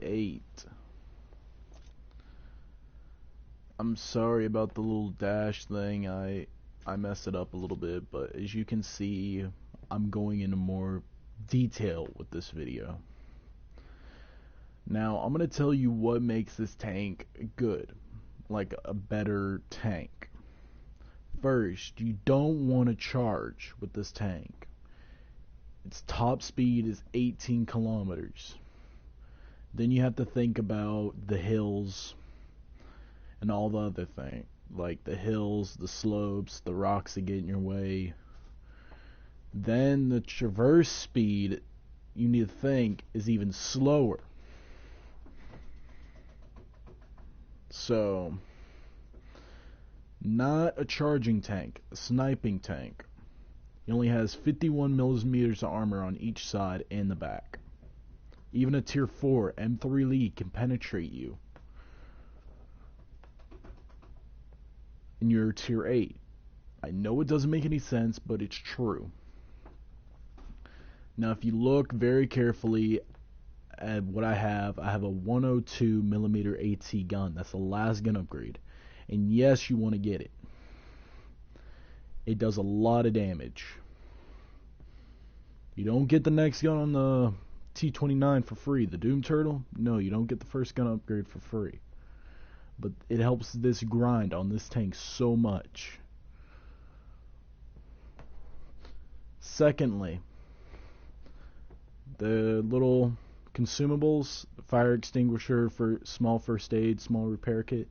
8. I'm sorry about the little dash thing. I messed it up a little bit, but as you can see, I'm going into more detail with this video. Now, I'm going to tell you what makes this tank good, like a better tank. First, you don't want to charge with this tank. Its top speed is 18 kilometers. Then you have to think about the hills and all the other things, like the hills, the slopes, the rocks that get in your way. Then the traverse speed, you need to think, is even slower. So, not a charging tank, a sniping tank. It only has 51 millimeters of armor on each side and the back. Even a tier 4 M3 Lee can penetrate you. And you're tier 8. I know it doesn't make any sense, but it's true. Now if you look very carefully at what I have a 102 millimeter AT gun. That's the last gun upgrade. And yes, you want to get it. It does a lot of damage. You don't get the next gun on the T29 for free. The Doom Turtle? No, you don't get the first gun upgrade for free. But it helps this grind on this tank so much. Secondly, the little consumables, fire extinguisher for small first aid, small repair kit,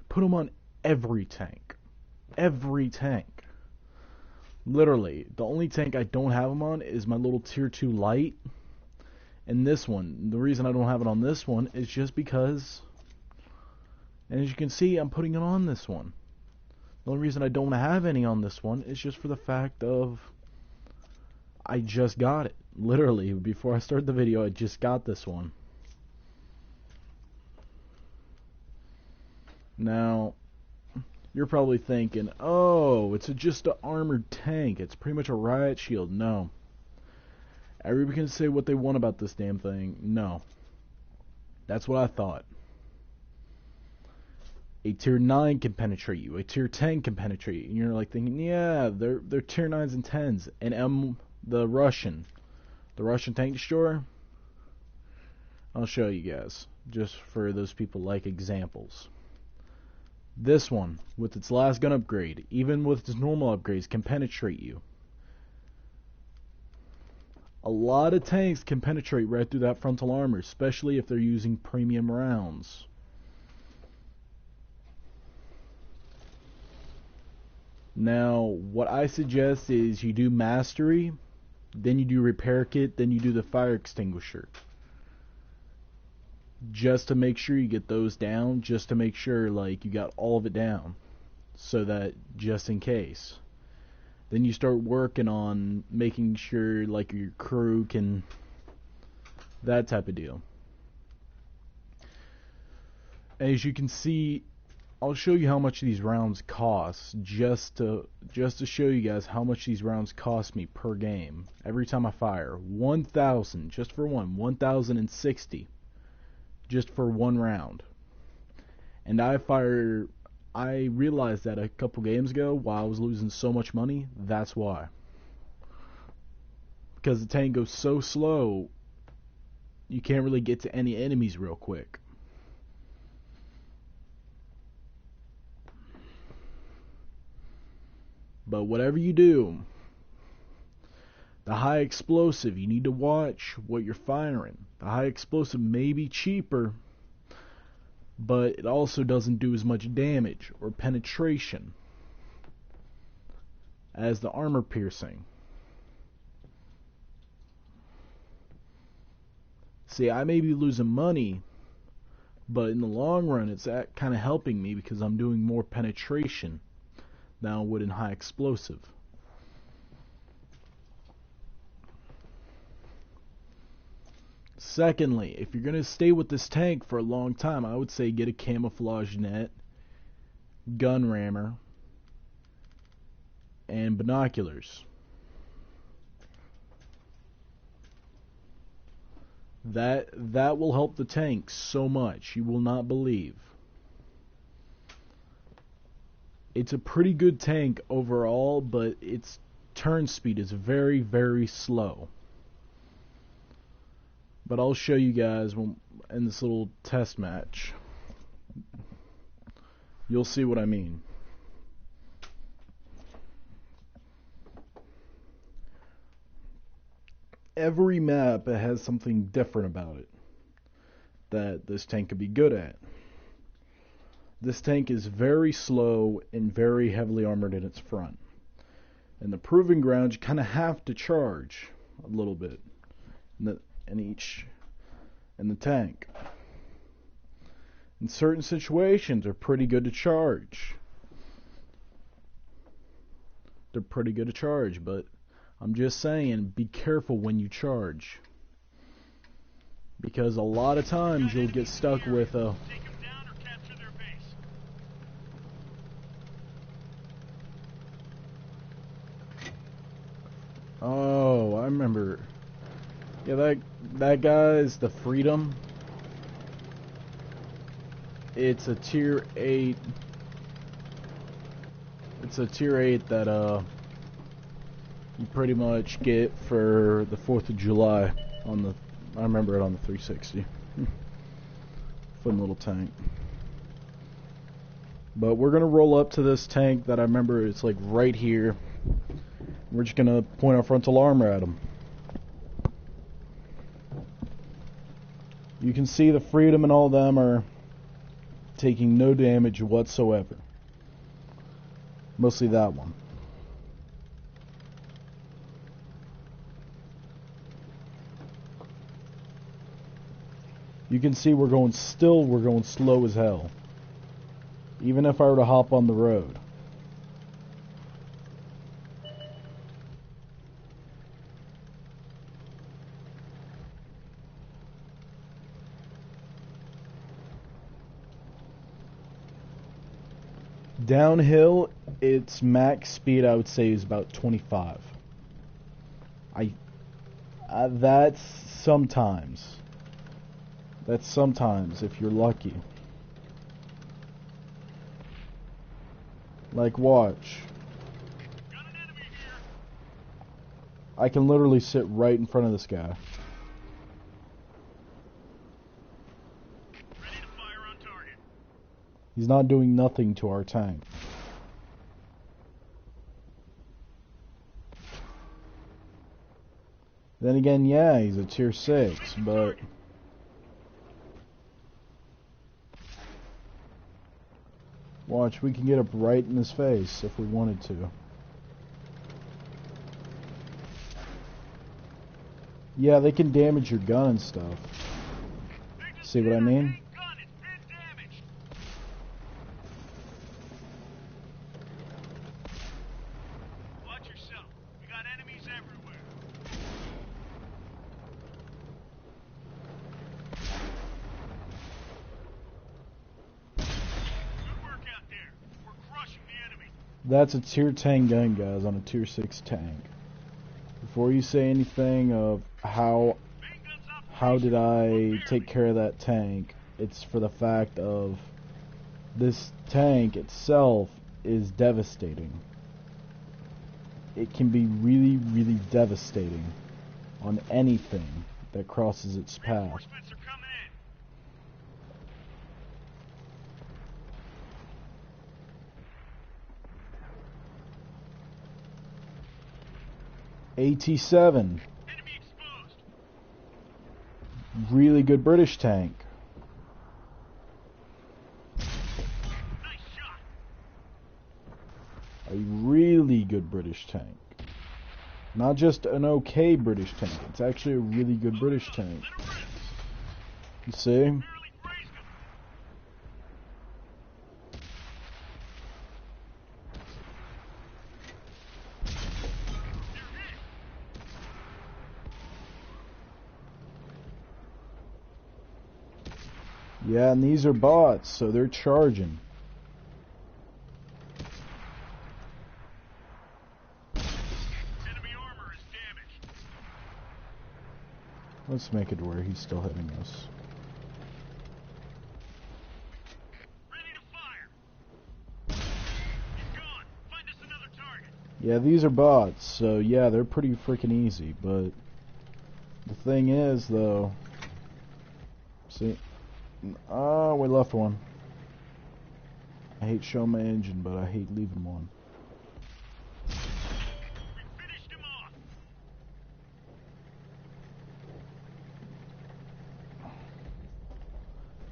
put them on every tank. Every tank. Literally, the only tank I don't have them on is my little tier 2 light. And this one. The reason I don't have it on this one is just because, and as you can see, I'm putting it on this one. The only reason I don't have any on this one is just for the fact of I just got it. Literally, before I started the video, I just got this one. Now, you're probably thinking, oh, it's just an armored tank. It's pretty much a riot shield. No. Everybody can say what they want about this damn thing. No. That's what I thought. A tier 9 can penetrate you. A tier 10 can penetrate you. And you're like thinking, yeah, they're tier 9s and 10s. And the Russian tank destroyer, I'll show you guys, just for those people like examples. This one, with its last gun upgrade, even with its normal upgrades, can penetrate you. A lot of tanks can penetrate right through that frontal armor, especially if they're using premium rounds. Now, what I suggest is you do mastery, then you do repair kit, then you do the fire extinguisher. Just to make sure you get those down, just to make sure like you got all of it down, so that just in case. Then you start working on making sure like your crew can, that type of deal. As you can see, I'll show you how much these rounds cost, just to show you guys how much these rounds cost me per game. Every time I fire, 1,000 just for one, 1,060 just for one round. And I realized that a couple games ago, while I was losing so much money. That's why. Because the tank goes so slow, you can't really get to any enemies real quick. But whatever you do, the high explosive, you need to watch what you're firing. The high explosive may be cheaper, but it also doesn't do as much damage or penetration as the armor piercing. See, I may be losing money, but in the long run, it's kind of helping me because I'm doing more penetration than I would in high explosive. Secondly, if you're going to stay with this tank for a long time, I would say get a camouflage net, gun rammer, and binoculars. That will help the tank so much. You will not believe. It's a pretty good tank overall, but its turn speed is very, very slow. But I'll show you guys in this little test match. You'll see what I mean. Every map has something different about it that this tank could be good at. This tank is very slow and very heavily armored in its front. In the proving ground, you kind of have to charge a little bit in the tank. In certain situations, they're pretty good to charge. They're pretty good to charge, but I'm just saying, be careful when you charge. Because a lot of times you'll get stuck with a... Oh, I remember. Yeah, that guy's the Freedom. It's a tier 8. It's a tier 8 that you pretty much get for the 4th of July on the... I remember it on the 360. Fun little tank. But we're gonna roll up to this tank that I remember it's like right here. We're just gonna point our frontal armor at him. You can see the Freedom and all of them are taking no damage whatsoever. Mostly that one. You can see we're going slow as hell. Even if I were to hop on the road. Downhill, its max speed I would say is about 25. That's sometimes. That's sometimes if you're lucky. Like watch. I can literally sit right in front of this guy. He's not doing nothing to our tank. Then again, yeah, he's a tier 6, but... Watch, we can get up right in his face if we wanted to. Yeah, they can damage your gun and stuff. See what I mean? That's a tier 10 gun, guys, on a tier 6 tank. Before you say anything of how did I take care of that tank, it's for the fact of this tank itself is devastating. It can be really, really devastating on anything that crosses its path. 87. Really good British tank. A really good British tank. Not just an okay British tank. It's actually a really good British tank. You see? Yeah, and these are bots, so they're charging. Enemy armor is damaged. Let's make it where he's still hitting us. Ready to fire. He's gone. Find us another target. Yeah, these are bots, so yeah, they're pretty freaking easy, but the thing is, though, see, we left one. I hate showing my engine, but I hate leaving one. We finished him off.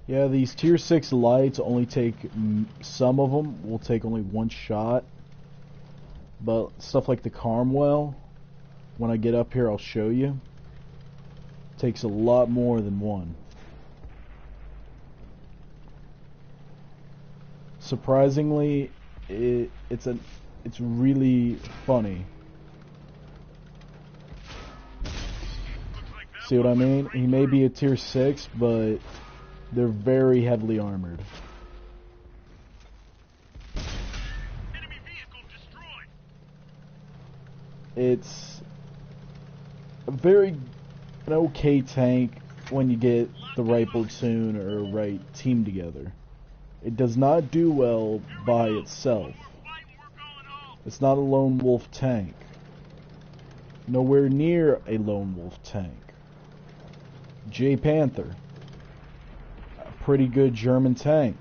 Yeah, these tier 6 lights only take, some of them will take only one shot. But stuff like the Carmwell, when I get up here I'll show you, takes a lot more than one. Surprisingly, it's really funny. See what I mean? He may be a tier 6, but they're very heavily armored. Enemy vehicle destroyed. It's a very an okay tank when you get the right platoon or right team together. It does not do well by itself. It's not a lone wolf tank. Nowhere near a lone wolf tank. J Panther, a pretty good German tank.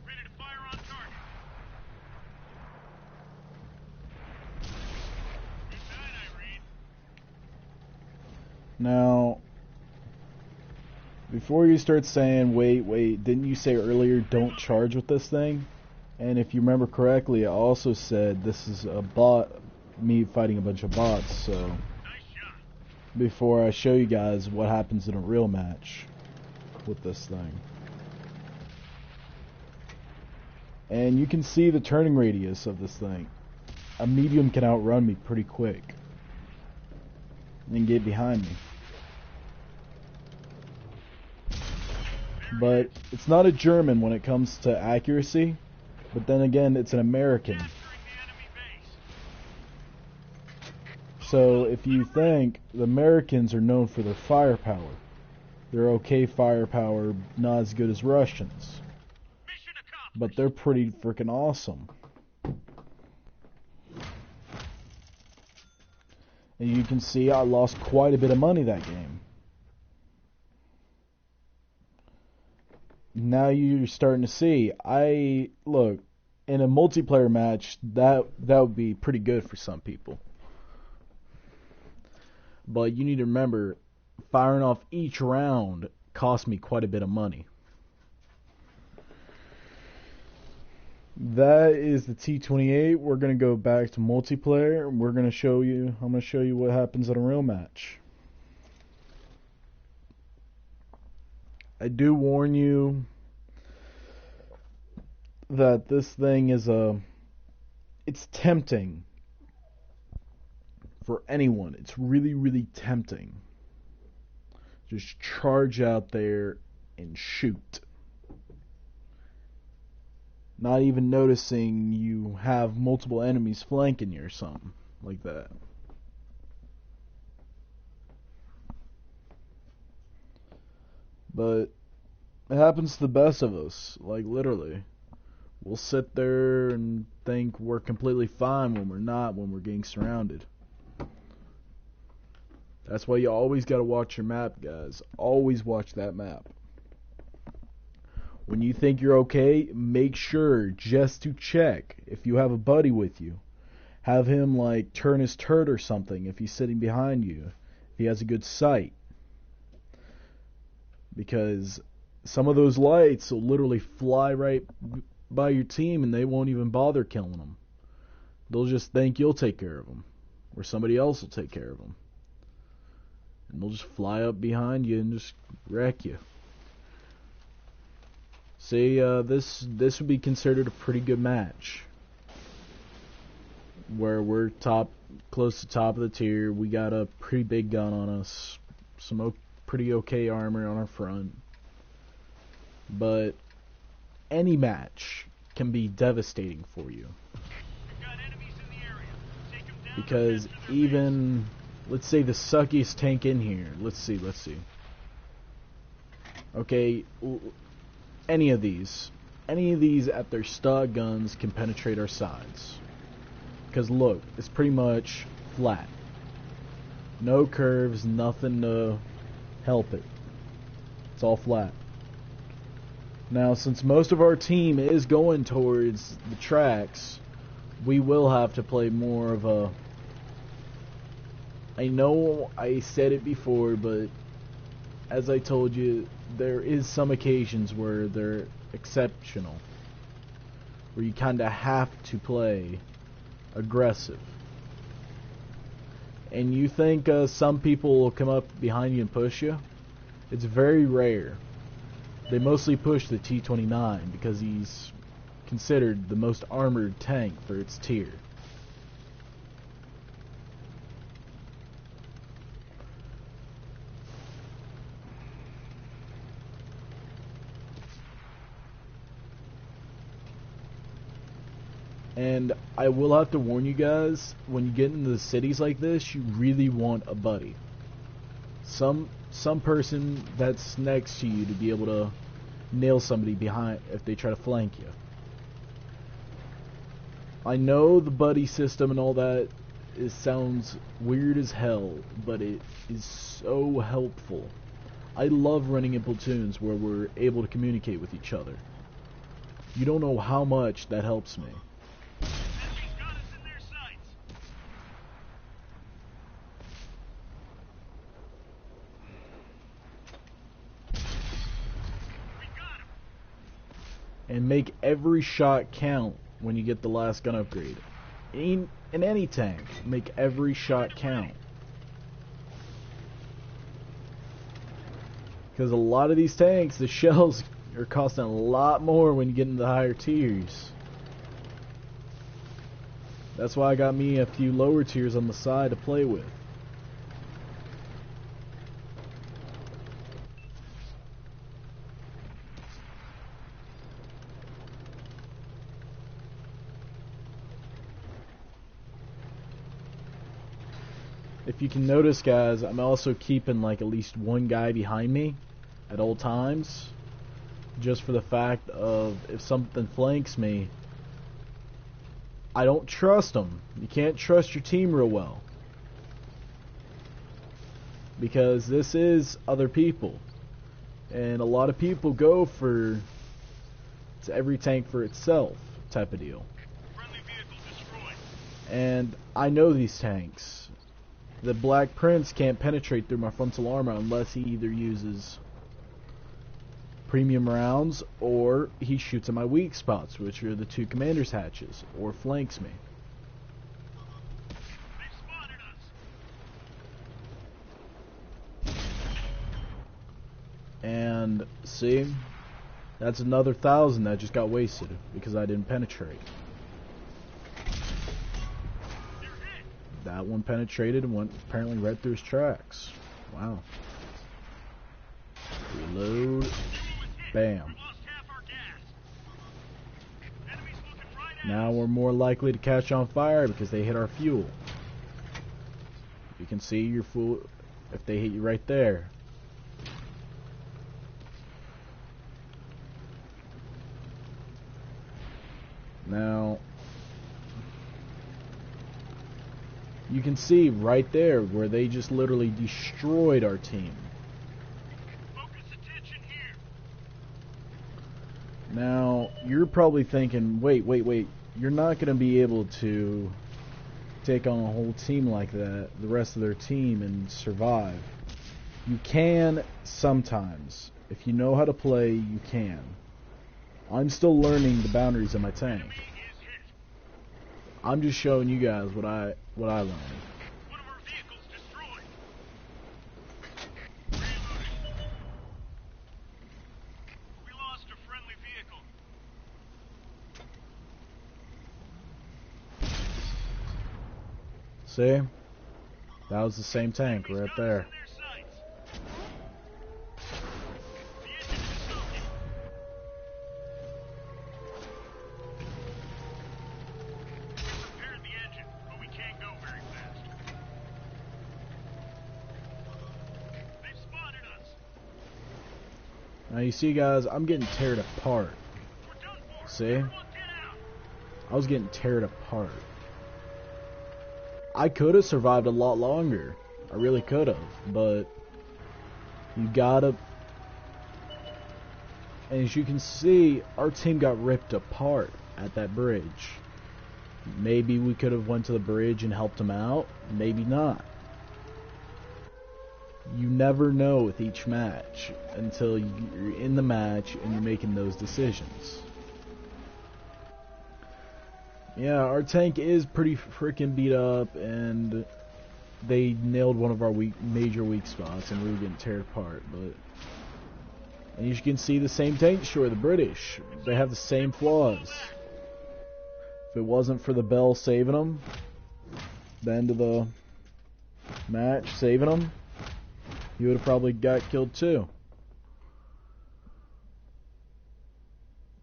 Ready to fire on target. Good night, Irene. Now, before you start saying, wait, didn't you say earlier don't charge with this thing? And if you remember correctly, I also said this is a bot, me fighting a bunch of bots, so Nice shot. before I show you guys what happens in a real match with this thing. And you can see the turning radius of this thing. A medium can outrun me pretty quick and get behind me. But it's not a German when it comes to accuracy, but then again, it's an American. So if you think the Americans are known for their firepower, they're okay firepower, not as good as Russians, but they're pretty freaking awesome. And you can see I lost quite a bit of money that game. Now you're starting to see, look, in a multiplayer match, that would be pretty good for some people. But you need to remember, firing off each round cost me quite a bit of money. That is the T-28. We're going to go back to multiplayer, and I'm going to show you what happens in a real match. I do warn you that this thing is it's tempting for anyone. It's really, really tempting. Just charge out there and shoot. Not even noticing you have multiple enemies flanking you or something like that. But it happens to the best of us, like literally. We'll sit there and think we're completely fine when we're not, when we're getting surrounded. That's why you always gotta watch your map, guys. Always watch that map. When you think you're okay, make sure just to check if you have a buddy with you. Have him like turn his turret or something if he's sitting behind you. If he has a good sight. Because some of those lights will literally fly right by your team and they won't even bother killing them. They'll just think you'll take care of them. Or somebody else will take care of them. And they'll just fly up behind you and just wreck you. See, this would be considered a pretty good match. Where we're close to top of the tier. We got a pretty big gun on us. Some pretty okay armor on our front. But any match can be devastating for you. Because even, let's say the suckiest tank in here, let's see. Okay, any of these at their stud guns can penetrate our sides. Because look, it's pretty much flat. No curves, nothing to help it. It's all flat. Now, since most of our team is going towards the tracks, we will have to play more of a... I know I said it before, but as I told you, there is some occasions where they're exceptional. Where you kinda have to play aggressive. And you think some people will come up behind you and push you? It's very rare. They mostly push the T-29 because he's considered the most armored tank for its tier. And I will have to warn you guys, when you get into the cities like this, you really want a buddy. Some person that's next to you to be able to nail somebody behind if they try to flank you. I know the buddy system and all that sounds weird as hell, but it is so helpful. I love running in platoons where we're able to communicate with each other. You don't know how much that helps me. Enemy's got us in their sights. We got him. And make every shot count when you get the last gun upgrade. In any tank, make every shot count. Because a lot of these tanks, the shells are costing a lot more when you get into the higher tiers. That's why I got me a few lower tiers on the side to play with. If you can notice, guys, I'm also keeping like at least one guy behind me at all times, just for the fact of if something flanks me, I don't trust them. You can't trust your team real well, because this is other people, and a lot of people go for it's every tank for itself type of deal. Friendly vehicle destroyed. And I know these tanks. The Black Prince can't penetrate through my frontal armor unless he either uses premium rounds or he shoots at my weak spots, which are the two commander's hatches, or flanks me. They spotted us. And see, that's another 1,000 that just got wasted because I didn't penetrate. They're hit. That one penetrated and went apparently right through his tracks. Wow. Reload. Bam. We lost half our gas. Enemy's looking right at Now us. we're more likely to catch on fire because they hit our fuel. You can see your fuel if they hit you right there. Now you can see right there where they just literally destroyed our team. Focus attention here. Now, you're probably thinking, wait, you're not going to be able to take on a whole team like that, the rest of their team, and survive. You can sometimes. If you know how to play, you can. I'm still learning the boundaries of my tank. Enemy is hit. I'm just showing you guys what I learned. One of our vehicles destroyed. Reloading. We lost a friendly vehicle. See? That was the same tank Enemy's right got us there. in their sights. The engine is smoking. We repaired the engine, but we can't go very Now you see, guys, I'm getting teared apart. We're done for. See? Everyone get out. I was getting teared apart. I could have survived a lot longer. I really could have, but you gotta. And as you can see, our team got ripped apart at that bridge. Maybe we could have went to the bridge and helped them out. Maybe not. You never know with each match until you're in the match and you're making those decisions. Yeah, our tank is pretty freaking beat up, and they nailed one of our major weak spots, and we were getting teared apart. But and you can see the same tank destroyer, the British. They have the same flaws. If it wasn't for the Bell saving them, the end of the match saving them, he would have probably got killed too.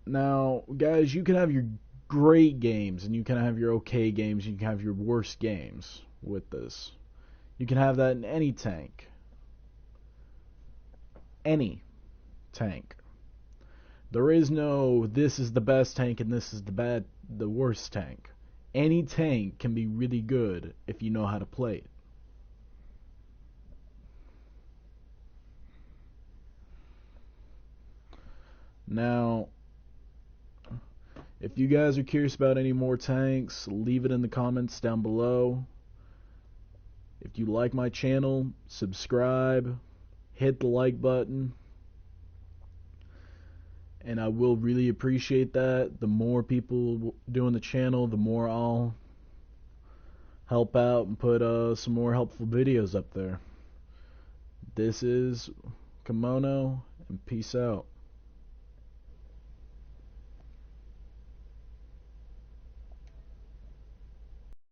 Now, guys, you can have your great games, and you can have your okay games, and you can have your worst games with this. You can have that in any tank. Any tank. There is no, this is the best tank and this is the worst tank. Any tank can be really good if you know how to play it. Now, if you guys are curious about any more tanks, leave it in the comments down below. If you like my channel, subscribe, hit the like button, and I will really appreciate that. The more people doing the channel, the more I'll help out and put some more helpful videos up there. This is Kimono, and peace out.